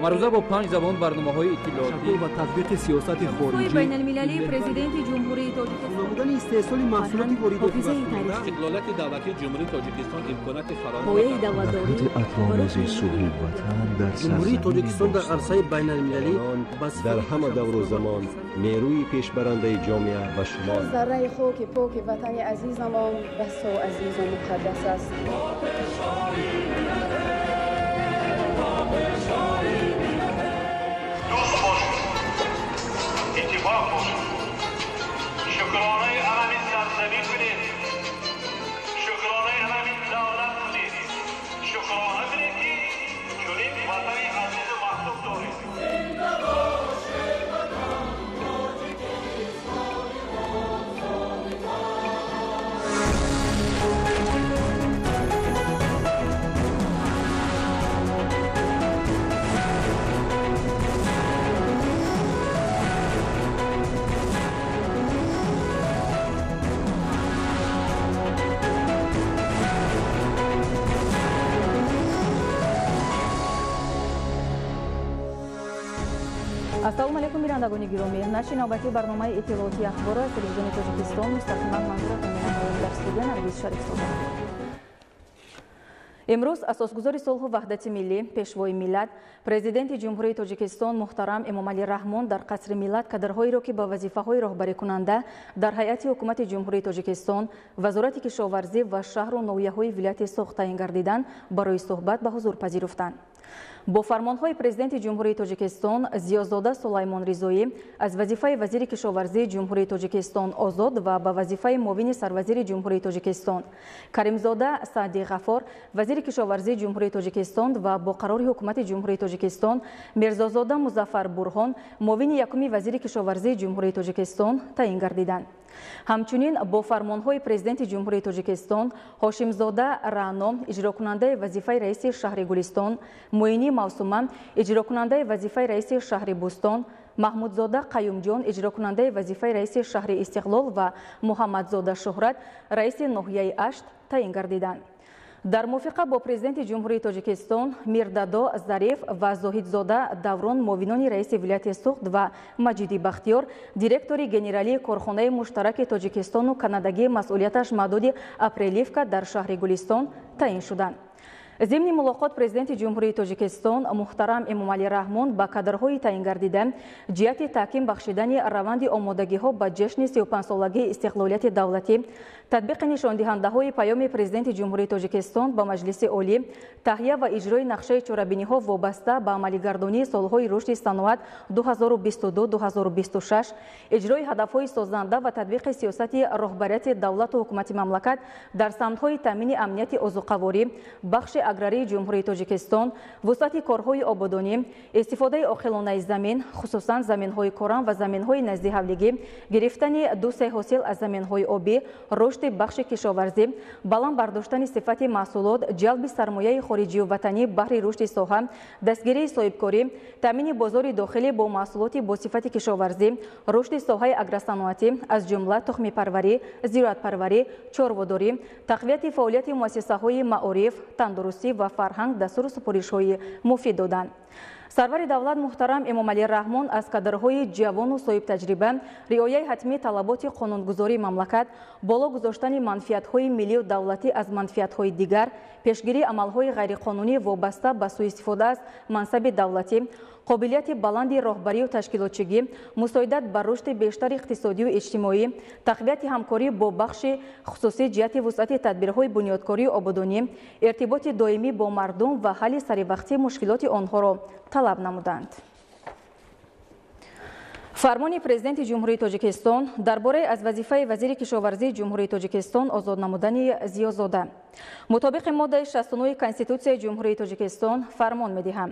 амарӯза бо 5 забон барномаҳои иттилоотӣ ва татбиқи сиёсати хориҷӣ байналмилалии президенти ҷумҳурии тоҷикистон намудани истеҳсоли маҳсулоти воридотӣ ва استقلالت دولتی جمهوری تاجیکستان امکانات فراوان ҳояи давлатдорӣ اطرامز صلح وطن در جمهوری تاجیکستان در عرصه بین‌المللی در همه دور و زمان نیروی پیشبرنده جامعه و شمال ذره خاک پاک وطن عزیزمان بسا عزیز و مقدس است. دوست باشید، اتفاق باشید، شکرانه علم سرزمین کنید، شکرانه علم دولت کنید، شکرانه کنید که چنین وطن عزیز و محبوب دارید. ассалому алайкум бирандагони гиромӣ. нашри навбати барномаи иттилооти ахбора телевизиони тоҷикистон мустақиман манзуратон менамоям. дар студия Наргиз Шарифзода. имрӯз асосгузори сулҳу ваҳдати миллӣ, пешвои миллат, президенти ҷумҳурии тоҷикистон муҳтарам Эмомалӣ Раҳмон дар қасри миллат кадрҳоеро ки ба вазифаҳои роҳбарикунанда дар ҳайати ҳукумати ҷумҳурии тоҷикистон, вазорати кишоварзӣ ва шаҳру ноҳияҳои вилояти Суғ таъин гардиданд, барои суҳбат ба ҳузур пазируфтанд. бо фармонҳои президенти ҷумҳурии тоҷикистон Зиёзода Сулаймон Ризоӣ аз вазифаи вазири кишоварзии ҷумҳурии тоҷикистон озод ва ба вазифаи муовини сарвазири ҷумҳурии тоҷикистон, Каримзода Саъди Ғафор вазири кишоварзии ҷумҳурии тоҷикистон ва бо қарори ҳукумати ҷумҳурии тоҷикистон Мирзозода Музаффар Бурҳон муовини якуми вазири кишоварзии ҷумҳурии тоҷикистон таъин гардиданд. ҳамчунин бо фармонҳои президенти ҷумҳурии тоҷикистон Ҳошимзода Раъно иҷрокунандаи вазифаи раиси шаҳри Гулистон, Муини Мавсума иҷрокунандаи вазифаи раиси шаҳри Бӯстон, Маҳмудзода Қаюмҷон иҷрокунандаи вазифаи раиси шаҳри Истиқлол ва Муҳаммадзода Шӯҳрат раиси ноҳияи Ашт таъин гардиданд. дар мувофиқа бо президенти ҷумҳурии тоҷикистон Мирдадо Зариф ва Зоҳидзода Даврон муовинони раиси вилояти Суғд ва Маҷиди Бахтиёр директори генералии корхонаи муштараки Тоҷикистону Канадагии масъулияташ маҳдуди Апрелиевка дар шаҳри Гулистон таъин шуданд. зимни мулоқот президенти ҷумҳурии тоҷикистон муҳтарам Эмомалӣ Раҳмон ба кадрҳои таъин гардида ҷиҳати таҳким бахшидани раванди омодагиҳо ба ҷашни 35-солагии истиқлолияти давлатӣ, татбиқи нишондиҳандаҳои паёми президенти ҷумҳурии тоҷикистон ба Маҷлиси олӣ, таҳия ва иҷрои нақшаи чорабиниҳо вобаста ба амалигардонии солҳои рушди саноат 2022-2026, иҷрои ҳадафҳои созанда ва татбиқи сиёсати роҳбарияти давлату ҳукумати мамлакат дар самтҳои таъмини амнияти озуқаворӣ, бахши аграрии ҷумҳурии тоҷикистон, вусъати корҳои ободонӣ, истифодаи оқилонаи замин, хусусан заминҳои корам ва заминҳои назди ҳавлигӣ, гирифтани дусе ҳосил аз заминҳои обӣ, рушди бахши кишоварзӣ, баланд бардоштани сифати маҳсулот, ҷалби сармояи хориҷию ватанӣ баҳри рушди соҳа, дастгирии соҳибкорӣ, таъмини бозори дохилӣ бо маҳсулоти бо сифати кишоварзӣ, рушди соҳаи агросаноатӣ аз ҷумла тухмипарварӣ, зироатпарварӣ, чорводорӣ, тақвияти фаъолияти муассисаҳои маориф, тандурустӣ ва фарҳанг дастуру супоришҳои муфид доданд. сарвари давлат муҳтарам Эмомалӣ Раҳмон аз кадрҳои ҷавону соҳибтаҷриба риояи ҳатмии талаботи қонунгузории мамлакат, боло гузоштани манфиатҳои миллию давлатӣ аз манфиатҳои дигар, пешгирии амалҳои ғайриқонунӣ вобаста ба сӯистифода аз мансаби давлатӣ, қобилияти баланди роҳбарию ташкилотчигӣ, мусоидат ба рушди бештари иқтисодию иҷтимоӣ, тақвияти ҳамкорӣ бо бахши хусусӣ ҷиҳати вусъати тадбирҳои бунёдкорию ободонӣ, иртиботи доимӣ бо мардум ва ҳалли саривақтии мушкилоти онҳоро талаб намуданд. фармони президенти ҷумҳурии тоҷикистон дар бораи аз вазифаи вазири кишоварзии ҷумҳурии тоҷикистон озод намудани Зиёзода. мутобиқи моддаи 69 Конститутсияи ҷумҳурии тоҷикистон фармон медиҳам.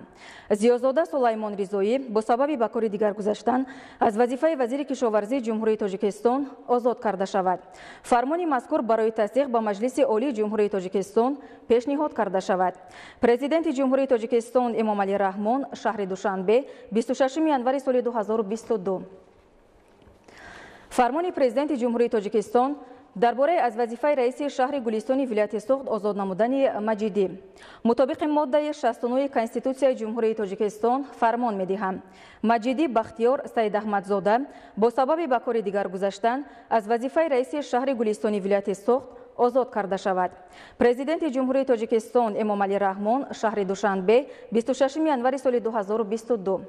Зиёзода Сулаймон Ризоӣ бо сабаби ба кори дигар гузаштан аз вазифаи вазири кишоварзии ҷумҳурии тоҷикистон озод карда шавад. фармони мазкур барои тасдиқ ба Маҷлиси олии ҷумҳурии тоҷикистон пешниҳод карда шавад. президенти ҷумҳурии тоҷикистон Эмомалӣ Раҳмон шаҳри Душанбе 26 январи соли 2022. фармони президенти ҷумҳурии тоҷикистон درباره از وظیفه رئیس شهر گلستان ولایت سوخت آزاد نمودن مجیدی مطابق ماده 69 کنستیتوسیای جمهوری تاجیکستان فرمان می‌دهم مجیدی بختیار سید احمدزاده با سبب به کار دیگر گذاشتن از وظیفه رئیس شهر گلستان ولایت سوخت آزاد کرده شود. پرزیدنت جمهوری تاجیکستان امام علی رحمان شهر دوشنبه 26 январи سال 2022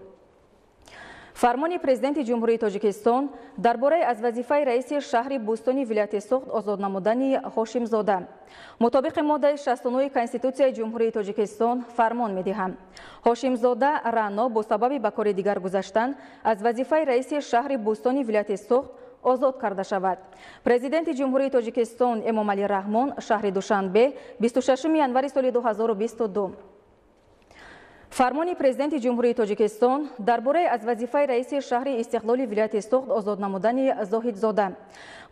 فرمان پرزیدنت جمهوری تاجیکستان درباره از وظیفه رئیس شهر بوستانی ولایت سوخت آزاد نمودن هاشم زاده مطابق ماده 69 کنستیتوسیای جمهوری تاجیکستان فرمان می‌دهم هاشم زاده رانا با سبب به کار دیگر گذاشتن از وظیفه رئیس شهر بوستانی ولایت سوخت آزاد کرده شود. پرزیدنت جمهوری تاجیکستان امام علی رحمان شهر دوشنبه 26 январи سال 2022 فرمان پرزیدنت جمهوری تاجیکستان درباره از وظیفه رئیس شهر استقلال ولایت سوخت آزاد نمودن زاهد زاده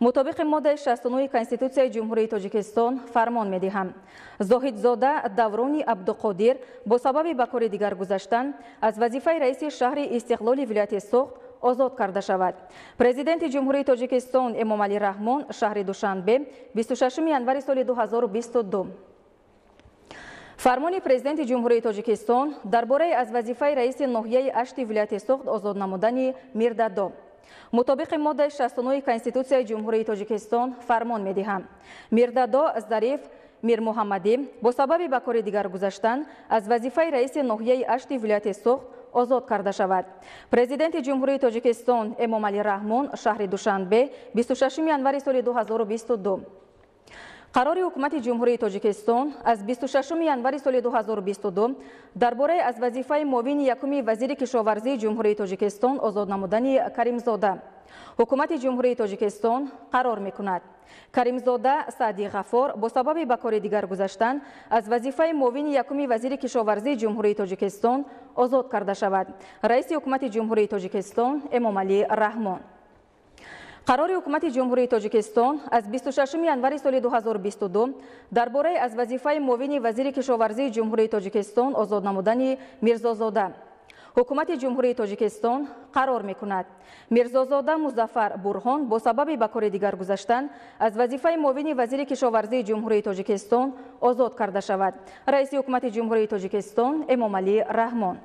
مطابق ماده 69 کنستیتوسیای جمهوری تاجیکستان فرمان می‌دهم زاهد زاده دوران عبدالقادر با سبب به کار دیگر گذاشتن از وظیفه رئیس شهر استقلال ولایت سوخت آزاد کرده شود. پرزیدنت جمهوری تاجیکستان امام علی رحمان شهر دوشنبه 26 январи سال 2022 فرمان پرزیدنت جمهوری تاجیکستان درباره از وظیفه رئیس ناحیه اشت ولایت سوخت آزاد نمودن میردادو مطابق ماده 69 کنستیتوسیای جمهوری تاجیکستان فرمان می‌دهم میردادو ظریف میر محمدی با سبب به کار دیگر گذاشتن از وظیفه رئیس ناحیه اشت ولایت سوخت آزاد کرده شود. پرزیدنت جمهوری تاجیکستان امام علی رحمان شهر دوشنبه 26 январи سال 2022 قرار حکومت جمهوری تاجیکستان از 26 январи سال 2022 درباره از وظیفه معاون یکم وزیر کشاورزی جمهوری تاجیکستان آزاد نمودن کریمزاده حکومت جمهوری تاجیکستان قرار می‌کند کریمزاده سعدی غفار با سبب به کار دیگر گذاشتن از وظیفه معاون یکم وزیر کشاورزی جمهوری تاجیکستان آزاد کرده شود. رئیس حکومت جمهوری تاجیکستان امام علی رحمان قرار حکومت جمهوری تاجیکستان از 26 январи سال 2022 درباره از وظیفه معاون وزیر کشاورزی جمهوری تاجیکستان آزاد نمودن میرزازاده حکومت جمهوری تاجیکستان قرار می‌کند میرزازاده مظفر برهان با سبب به کار دیگر گذاشتن از وظیفه معاون وزیر کشاورزی جمهوری تاجیکستان آزاد کرده شود. رئیس حکومت جمهوری تاجیکستان امام علی رحمان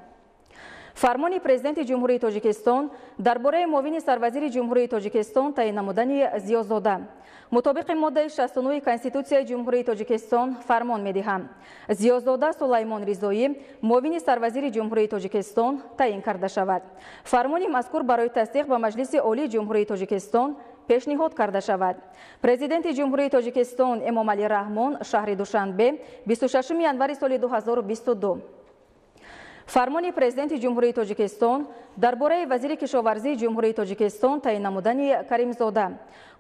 فرمان پرزیدنت جمهوری تاجیکستان درباره معاون سروزیر جمهوری تاجیکستان تعیین نمودن ضیازاده مطابق ماده 69 کنستیتوسیای جمهوری تاجیکستان فرمان می‌دهم ضیازاده سلیمان رضایی معاون سروزیر جمهوری تاجیکستان تعیین کرده شود. فرمان مذکور برای تصدیق به مجلس عالی جمهوری تاجیکستان پیشنهاد کرده شود. پرزیدنت جمهوری تاجیکستان امام علی رحمان شهر دوشنبه 26 январи سال 2022 فرمان پرزیدنت جمهوری تاجیکستان درباره وزیر کشاورزی جمهوری تاجیکستان تعیین نمودن کریمزاده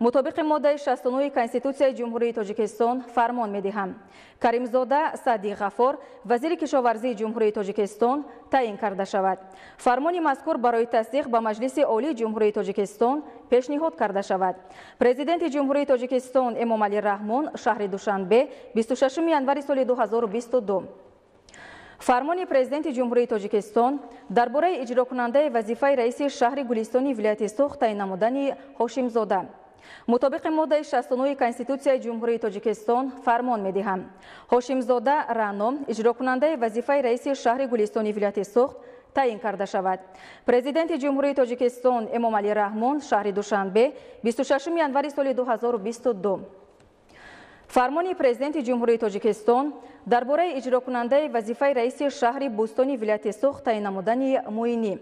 مطابق ماده 69 کنستیتوسیای جمهوری تاجیکستان فرمان می‌دهم کریمزاده سعدی غفار وزیر کشاورزی جمهوری تاجیکستان تعیین کرده شود. فرمان مذکور برای تصدیق به مجلس عالی جمهوری تاجیکستان پیشنهاد کرده شود. پرزیدنت جمهوری تاجیکستان امام علی رحمان شهر دوشنبه 26 январи سال 2022 فرمان پرزیدنت جمهوری تاجیکستان درباره اجرا کننده وظیفه رئیس شهر گلستانی ولایت سوخت تعیین نمودن هاشم زاده مطابق ماده 69 کنستیتوسیای جمهوری تاجیکستان فرمان می‌دهم هاشم زاده رانا اجرا کننده وظیفه رئیس شهر گلستانی ولایت سوخت تعیین کرده شود. پرزیدنت جمهوری تاجیکستان امام علی رحمان شهر دوشنبه 26 январи سال 2022 فرمان پرزیدنت جمهوری تاجیکستان درباره اجرا کننده وظیفه رئیس شهر بوستانی ولایت سوخت تعیین نمودن موینی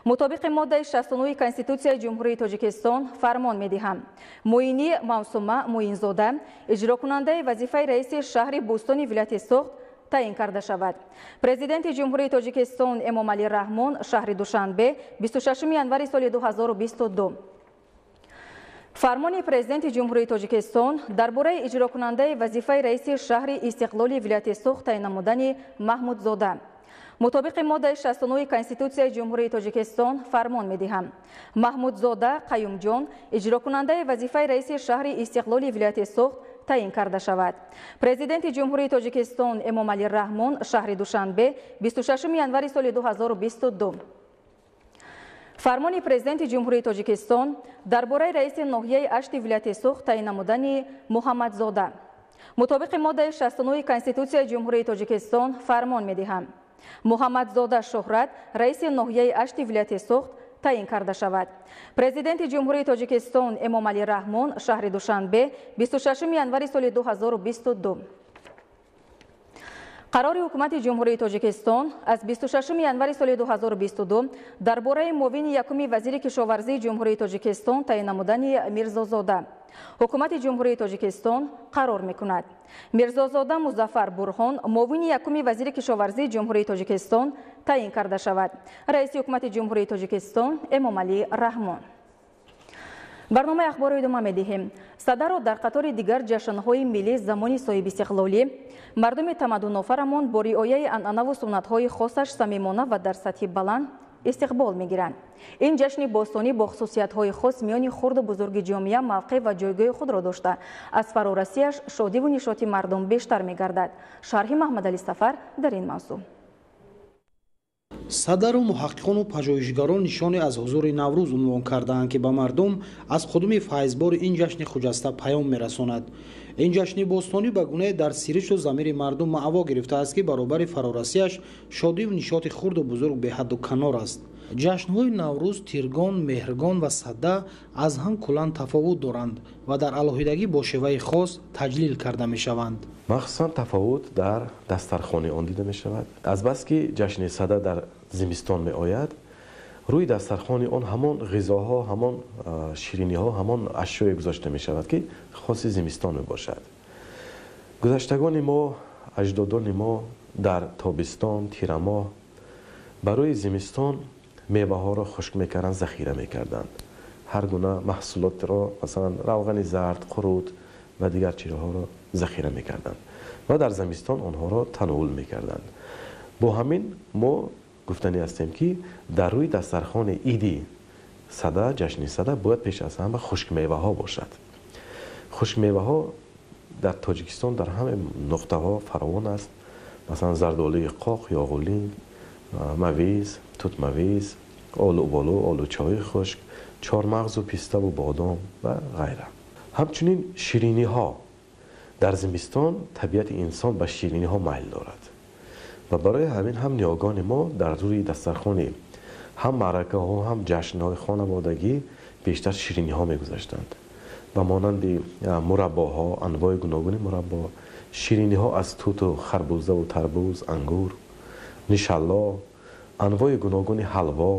مطابق ماده 69 کنستیتوسیای جمهوری تاجیکستان فرمان می‌دهم موینی موسومه موینزاده اجرا کننده وظیفه رئیس شهر بوستانی ولایت سوخت تعیین کرده شود. پرزیدنت جمهوری تاجیکستان امام علی رحمان شهر دوشنبه 26 январи سال 2022 فرمان پرزیدنت جمهوری تاجیکستان درباره اجرا کننده وظیفه رئیس شهر استقلال ولایت سوخت تعیین نمودن محمود زاده مطابق ماده 69 کنستیتوسیای جمهوری تاجیکستان فرمان می‌دهم محمود زاده قیوم جان اجرا کننده وظیفه رئیس شهر استقلال ولایت سوخت تعیین کرده شود. پرزیدنت جمهوری تاجیکستان امام علی رحمان شهر دوشنبه 26 январи سال 2022 фармони президенти ҷумҳурии тоҷикистон дар бораи раиси ноҳияи ашти вилояти сух таъин намудани муҳаммадзода. мутобиқи моддаи 69 конститутсияи ҷумҳурии тоҷикистон фармон медиҳам муҳаммадзода шӯҳрат раиси ноҳияи ашти вилояти сух таъин карда шавад. президенти ҷумҳурии тоҷикистон эмомалӣ раҳмон шаҳри душанбе 26 январи соли 2022. қарори ҳукумати ҷумҳурии тоҷикистон аз 26 январи соли 2022 дар бораи муовини якуми вазири кишоварзии ҷумҳурии тоҷикистон таъин намудани мирзозода ҳукумати ҷумҳурии тоҷикистон қарор мекунад мирзозода музаффар бурҳон муовини якуми вазири кишоварзии ҷумҳурии тоҷикистон таъин карда шавад. раиси ҳукумати ҷумҳурии тоҷикистон эмомалӣ раҳмон. барномаи ахборро идома медиҳем. садаро дар қатори дигар ҷашнҳои миллӣ замони соҳиби истиқлолӣ мардуми тамаддунофарамон бо риояи анъанаву суннатҳои хосаш самимона ва дар сатҳи баланд истиқбол мегиранд. ин ҷашни бостонӣ бо хусусиятҳои хос миёни хурду бузурги ҷомеа мавқеъ ва ҷойгоҳи худро дошта аз фарорасияш шодиву нишоти мардум бештар мегардад. шарҳи маҳмадалӣ сафар дар ин мавзӯъ. садару муҳаққиқону пажӯҳишгарон нишоне аз ҳузури наврӯз унвон кардаанд ки ба мардум аз қудуми файзбори ин ҷашни хуҷаста паём мерасонад. ин ҷашни бостонӣ ба гунае дар сиришу замири мардум маъво гирифтааст ки баробари фарорасияш шодиву нишоти хурду бузург беҳадду канор аст. ҷашнҳои наврӯз, тиргон, меҳргон ва садда аз ҳам куллан тафовут доранд ва дар алоҳидагӣ бо шеваи хос таҷлил карда мешаванд. махсусан тафовут дар дастархони он дида мешавад. азбаски ҷашни садда дар зимистон меояд, рӯи дастархони он ҳамон ғизоҳо, ҳамон шириниҳо, ҳамон ашёе гузошта мешавад ки хоси зимистон мебошад. гузаштагони мо, аҷдодони мо дар тобистон, тирамоҳ барои зимистон меваҳоро хушк мекарданд, захира мекарданд. ҳар гуна маҳсулотро, масалан равғани зард, қурут ва дигар чизҳоро захира мекарданд ва дар зимистон онҳоро тановул мекарданд. бо ҳамин мо гуфтанӣ ҳастем ки дар рӯи дастархони иди сада, ҷашни сада бояд пеш аз ҳама хушкмеваҳо бошад. хушкмеваҳо дар тоҷикистон дар ҳама нуқтаҳо фаровон аст. масалан зардолии қоқ, ёғулинг, мавиз, тутмавиз, олуболу, олучои хушк, чормағзу пиставу бодом ва ғайра. ҳамчунин шириниҳо. дар зимистон табиати инсон ба шириниҳо майл дорад ва барои ҳамин ҳам ниёгони мо дар рӯи дастархони ҳам маъракаҳо, ҳам ҷашнҳои хонаводагӣ бештар шириниҳо мегузаштанд. ба монанди мураббоҳо, анвои гуногуни мураббо, шириниҳо аз туту харбузаву тарбуз, ангур, нишалло, анвои гуногуни ҳалво,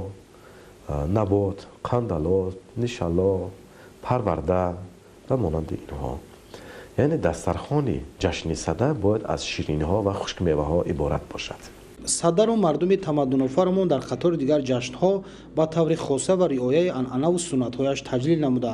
набот, қандалот, нишалло, парварда ва монанди инҳо. яъне дастархони ҷашни сада бояд аз шириниҳо ва хушкмеваҳо иборат бошад. садару мардуми тамаддунофарамон дар қатори дигар ҷашнҳо ба таври хоса ва риояи анъанаву суннатҳояш таҷлил намуда,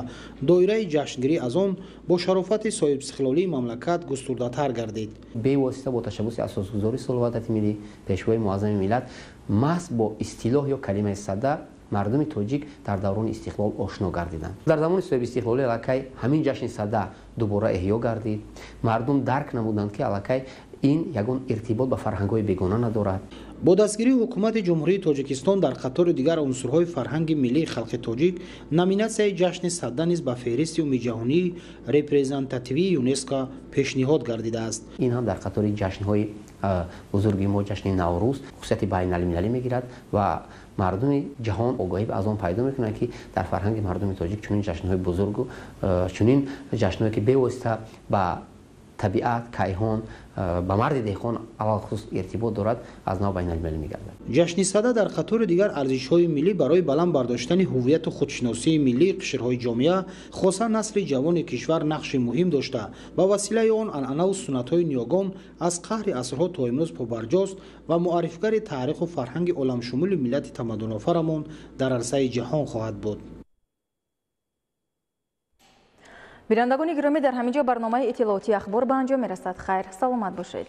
доираи ҷашнгирӣ аз он бо шарофати соҳибистиқлолии мамлакат густурдатар гардид. бевосита бо ташаббуси асосгузори Солҳи ваҳдати миллӣ, пешвои муаззами миллат, маҳз бо истилоҳ ё калимаи садда мардуми тоҷик дар даврони истиқлол ошно гардиданд. дар замони соҳибистиқлолӣ аллакай ҳамин ҷашни садда дубора эҳё гардид. мардум дарк намуданд ки аллакай ин ягон иртибот ба фарҳангҳои бегона надорад. бо дастгирии ҳукумати ҷумҳурии тоҷикистон дар қатори дигар унсурҳои фарҳанги миллии халқи тоҷик номинатсияи ҷашни садда низ ба феҳристи умумиҷаҳонии репрезентативии ЮНЕСКО пешниҳод гардидааст. ин ҳам дар қатори ҷашнҳои бузурги мо, ҷашни наврӯз хусусияти байналмилалӣ мегирад ва мардуми ҷаҳон огоҳӣ аз он пайдо мекунад ки дар фарҳанги мардуми тоҷик чунин ҷашнҳои бузургу чунин ҷашнҳое ки бевосита ба табиат, кайҳон, ба марди деҳқон алалхусус иртибот дорад, аз нав байналмилалӣ мегардад. ҷашни сада дар қатори дигар арзишҳои миллӣ барои баланд бардоштани ҳувияту худшиносии миллии қишрҳои ҷомеа, хосан насли ҷавони кишвар нақши муҳим дошта, ба василаи он анъанаву суннатҳои ниёгон аз қаҳри асрҳо то имрӯз побарҷост ва муаррифгари таъриху фарҳанги оламшумули миллати тамаддунофарамон дар арсаи ҷаҳон хоҳад буд. бинандагони гиромӣ, дар ҳамин ҷо барномаи иттилооти ахбор ба анҷом мерасад. хайр, саломат бошед.